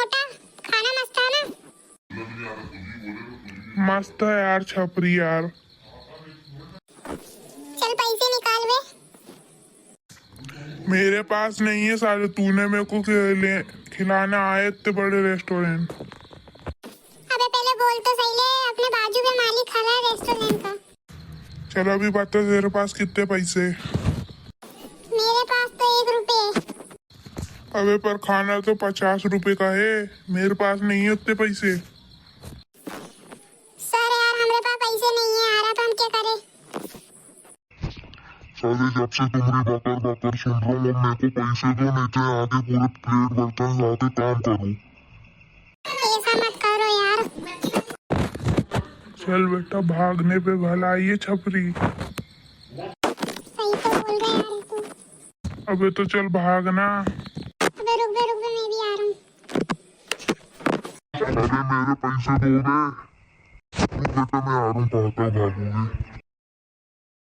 मोटा, खाना मस्त था ना? मस्त है यार छपरी यार। चल पैसे निकाल वे। मेरे पास नहीं है साले, तूने मेरे को खिलाना आए इतने बड़े रेस्टोरेंट। अबे पहले बोल तो सही ले, अपने बाजू में मालिक खा रहा है रेस्टोरेंट का। चल अभी बता तेरे पास कितने पैसे? मेरे पास तो 1 रुपए है। अबे पर खाना तो 50 रुपए का है, मेरे पास नहीं है उतने पैसे। सर यार हमारे पास पैसे नहीं है, आ रहा तो हम क्या करें? साले जब से तुम्हारी बकर बकर सुन रहा हूँ, मेरे को पैसे दो, नहीं तो आगे पूरे प्लेट बर्तन लाके काम करूँ। ऐसा मत करो यार। चल बेटा भागने पे भला ये छपरी। सही तो बोल रहे यार तू। अबे तो चल भागना। अबे रुक बे मैं भी आ रहा हूँ। अरे मेरे पैसे दो रे, रुक बेटा मैं आ रहा हूँ, कहाँ भागूंगी।